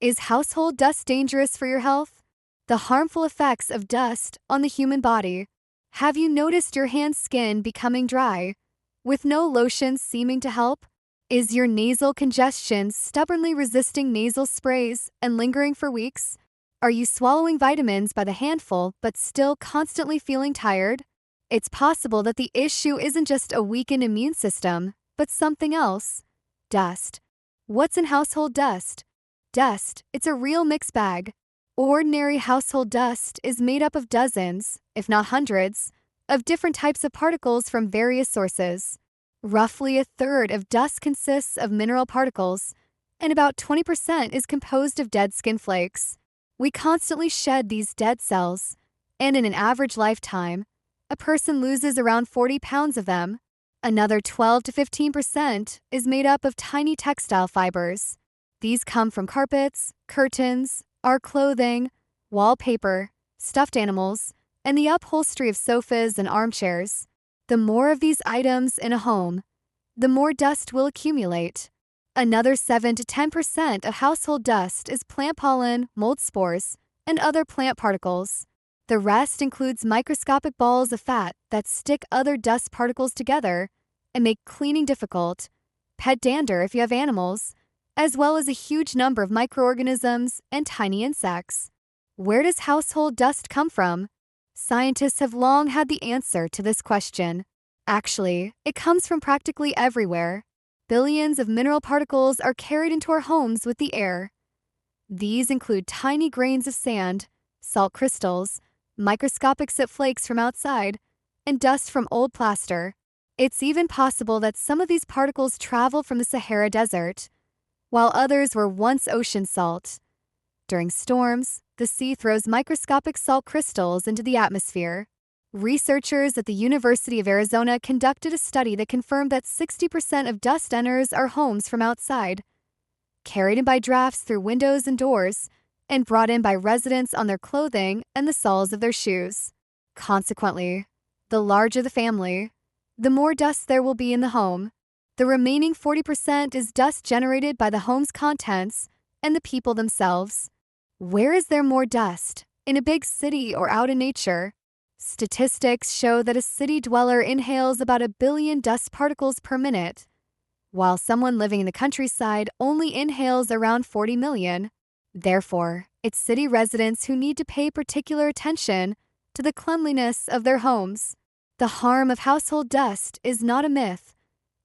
Is household dust dangerous for your health? The harmful effects of dust on the human body. Have you noticed your hand skin becoming dry, with no lotions seeming to help? Is your nasal congestion stubbornly resisting nasal sprays and lingering for weeks? Are you swallowing vitamins by the handful but still constantly feeling tired? It's possible that the issue isn't just a weakened immune system, but something else. Dust. What's in household dust? Dust, it's a real mixed bag. Ordinary household dust is made up of dozens, if not hundreds, of different types of particles from various sources. Roughly a third of dust consists of mineral particles, and about 20% is composed of dead skin flakes. We constantly shed these dead cells, and in an average lifetime, a person loses around 40 pounds of them. Another 12 to 15% is made up of tiny textile fibers. These come from carpets, curtains, our clothing, wallpaper, stuffed animals, and the upholstery of sofas and armchairs. The more of these items in a home, the more dust will accumulate. Another 7 to 10% of household dust is plant pollen, mold spores, and other plant particles. The rest includes microscopic balls of fat that stick other dust particles together and make cleaning difficult, pet dander if you have animals, as well as a huge number of microorganisms and tiny insects. Where does household dust come from? Scientists have long had the answer to this question. Actually, it comes from practically everywhere. Billions of mineral particles are carried into our homes with the air. These include tiny grains of sand, salt crystals, microscopic soot flakes from outside, and dust from old plaster. It's even possible that some of these particles travel from the Sahara Desert, while others were once ocean salt. During storms, the sea throws microscopic salt crystals into the atmosphere. Researchers at the University of Arizona conducted a study that confirmed that 60% of dust enters our homes from outside, carried in by drafts through windows and doors, and brought in by residents on their clothing and the soles of their shoes. Consequently, the larger the family, the more dust there will be in the home. The remaining 40% is dust generated by the home's contents and the people themselves. Where is there more dust? In a big city or out in nature? Statistics show that a city dweller inhales about 1 billion dust particles per minute, while someone living in the countryside only inhales around 40 million. Therefore, it's city residents who need to pay particular attention to the cleanliness of their homes. The harm of household dust is not a myth,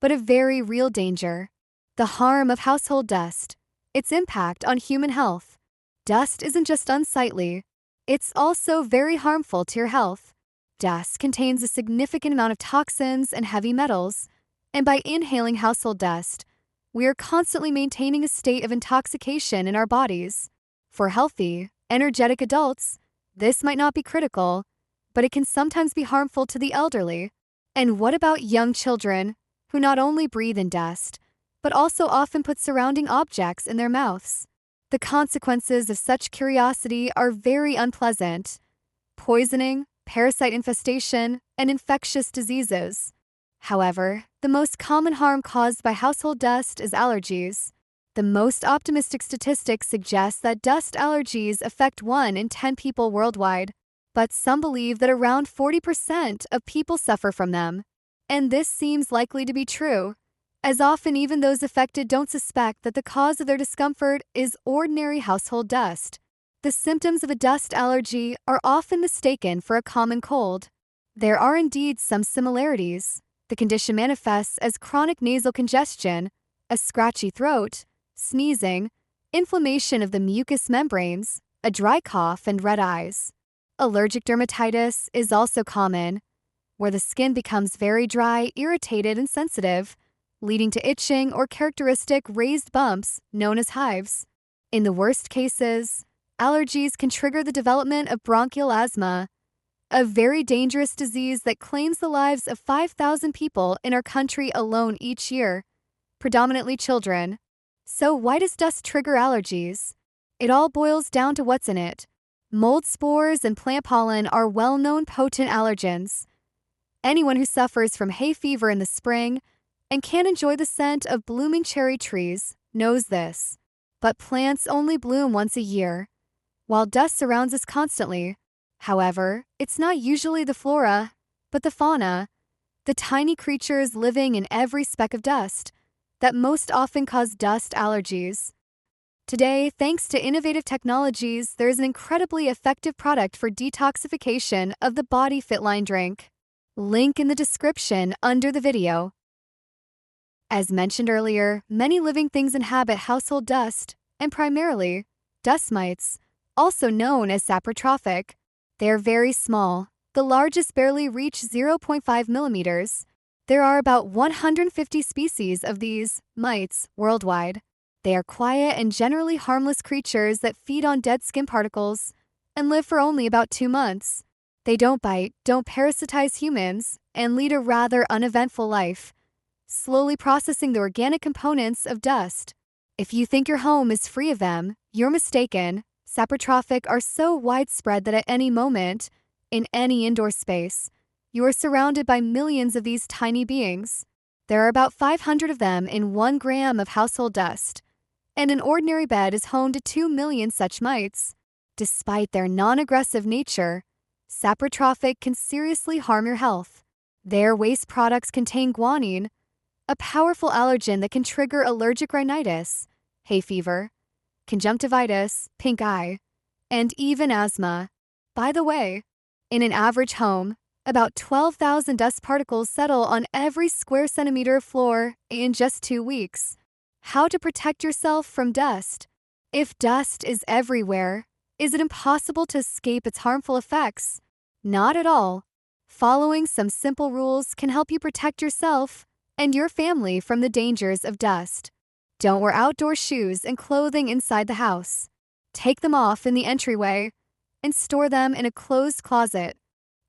but a very real danger. The harm of household dust, its impact on human health. Dust isn't just unsightly, it's also very harmful to your health. Dust contains a significant amount of toxins and heavy metals, and by inhaling household dust, we are constantly maintaining a state of intoxication in our bodies. For healthy, energetic adults, this might not be critical, but it can sometimes be harmful to the elderly. And what about young children, who not only breathe in dust, but also often put surrounding objects in their mouths? The consequences of such curiosity are very unpleasant. Poisoning, parasite infestation, and infectious diseases. However, the most common harm caused by household dust is allergies. The most optimistic statistics suggest that dust allergies affect 1 in 10 people worldwide, but some believe that around 40% of people suffer from them. And this seems likely to be true, as often even those affected don't suspect that the cause of their discomfort is ordinary household dust. The symptoms of a dust allergy are often mistaken for a common cold. There are indeed some similarities. The condition manifests as chronic nasal congestion, a scratchy throat, sneezing, inflammation of the mucous membranes, a dry cough, and red eyes. Allergic dermatitis is also common, where the skin becomes very dry, irritated, and sensitive, leading to itching or characteristic raised bumps known as hives. In the worst cases, allergies can trigger the development of bronchial asthma, a very dangerous disease that claims the lives of 5,000 people in our country alone each year, predominantly children. So why does dust trigger allergies? It all boils down to what's in it. Mold spores and plant pollen are well-known potent allergens. Anyone who suffers from hay fever in the spring and can't enjoy the scent of blooming cherry trees knows this. But plants only bloom once a year, while dust surrounds us constantly. However, it's not usually the flora, but the fauna, the tiny creatures living in every speck of dust, that most often cause dust allergies. Today, thanks to innovative technologies, there is an incredibly effective product for detoxification of the body Fitline drink. Link in the description under the video. As mentioned earlier, many living things inhabit household dust, and primarily, dust mites, also known as saprotrophic. They are very small. The largest barely reach 0.5 millimeters. There are about 150 species of these mites worldwide. They are quiet and generally harmless creatures that feed on dead skin particles and live for only about 2 months. They don't bite, don't parasitize humans, and lead a rather uneventful life, slowly processing the organic components of dust. If you think your home is free of them, you're mistaken. Saprotrophic are so widespread that at any moment, in any indoor space, you are surrounded by millions of these tiny beings. There are about 500 of them in 1 gram of household dust, and an ordinary bed is home to 2 million such mites. Despite their non-aggressive nature, saprotrophic can seriously harm your health. Their waste products contain guanine, a powerful allergen that can trigger allergic rhinitis, hay fever, conjunctivitis, pink eye, and even asthma. By the way, in an average home, about 12,000 dust particles settle on every square centimeter of floor in just 2 weeks. How to protect yourself from dust? If dust is everywhere, is it impossible to escape its harmful effects? Not at all. Following some simple rules can help you protect yourself and your family from the dangers of dust. Don't wear outdoor shoes and clothing inside the house. Take them off in the entryway and store them in a closed closet.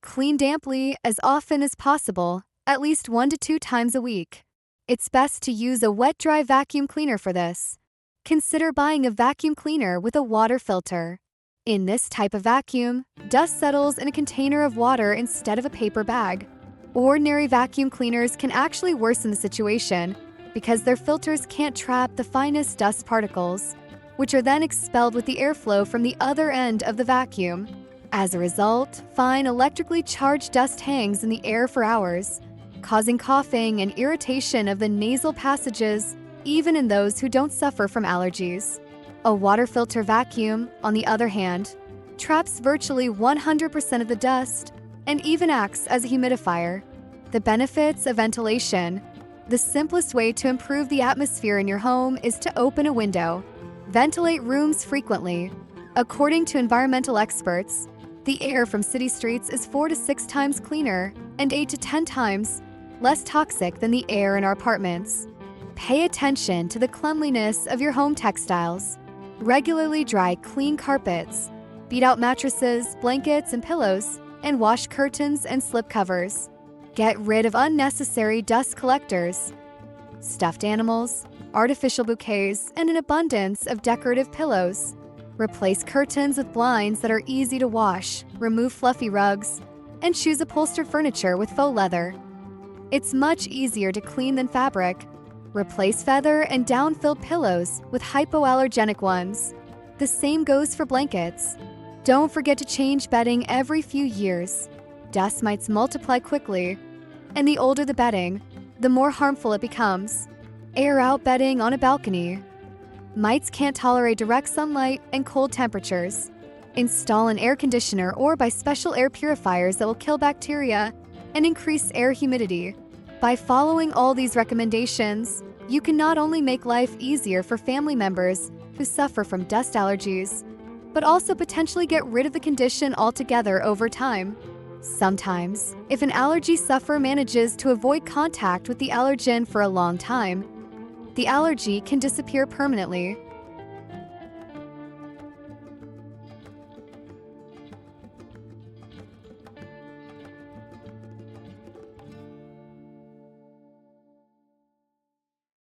Clean damply as often as possible, at least 1 to 2 times a week. It's best to use a wet-dry vacuum cleaner for this. Consider buying a vacuum cleaner with a water filter. In this type of vacuum, dust settles in a container of water instead of a paper bag. Ordinary vacuum cleaners can actually worsen the situation because their filters can't trap the finest dust particles, which are then expelled with the airflow from the other end of the vacuum. As a result, fine electrically charged dust hangs in the air for hours, causing coughing and irritation of the nasal passages, even in those who don't suffer from allergies. A water filter vacuum, on the other hand, traps virtually 100% of the dust and even acts as a humidifier. The benefits of ventilation. The simplest way to improve the atmosphere in your home is to open a window. Ventilate rooms frequently. According to environmental experts, the air from city streets is 4 to 6 times cleaner and 8 to 10 times less toxic than the air in our apartments. Pay attention to the cleanliness of your home textiles. Regularly dry clean carpets, beat out mattresses, blankets, and pillows, and wash curtains and slipcovers. Get rid of unnecessary dust collectors, stuffed animals, artificial bouquets, and an abundance of decorative pillows. Replace curtains with blinds that are easy to wash, remove fluffy rugs, and choose upholstered furniture with faux leather. It's much easier to clean than fabric. Replace feather and down-filled pillows with hypoallergenic ones. The same goes for blankets. Don't forget to change bedding every few years. Dust mites multiply quickly, and the older the bedding, the more harmful it becomes. Air out bedding on a balcony. Mites can't tolerate direct sunlight and cold temperatures. Install an air conditioner or buy special air purifiers that will kill bacteria and increase air humidity. By following all these recommendations, you can not only make life easier for family members who suffer from dust allergies, but also potentially get rid of the condition altogether over time. Sometimes, if an allergy sufferer manages to avoid contact with the allergen for a long time, the allergy can disappear permanently.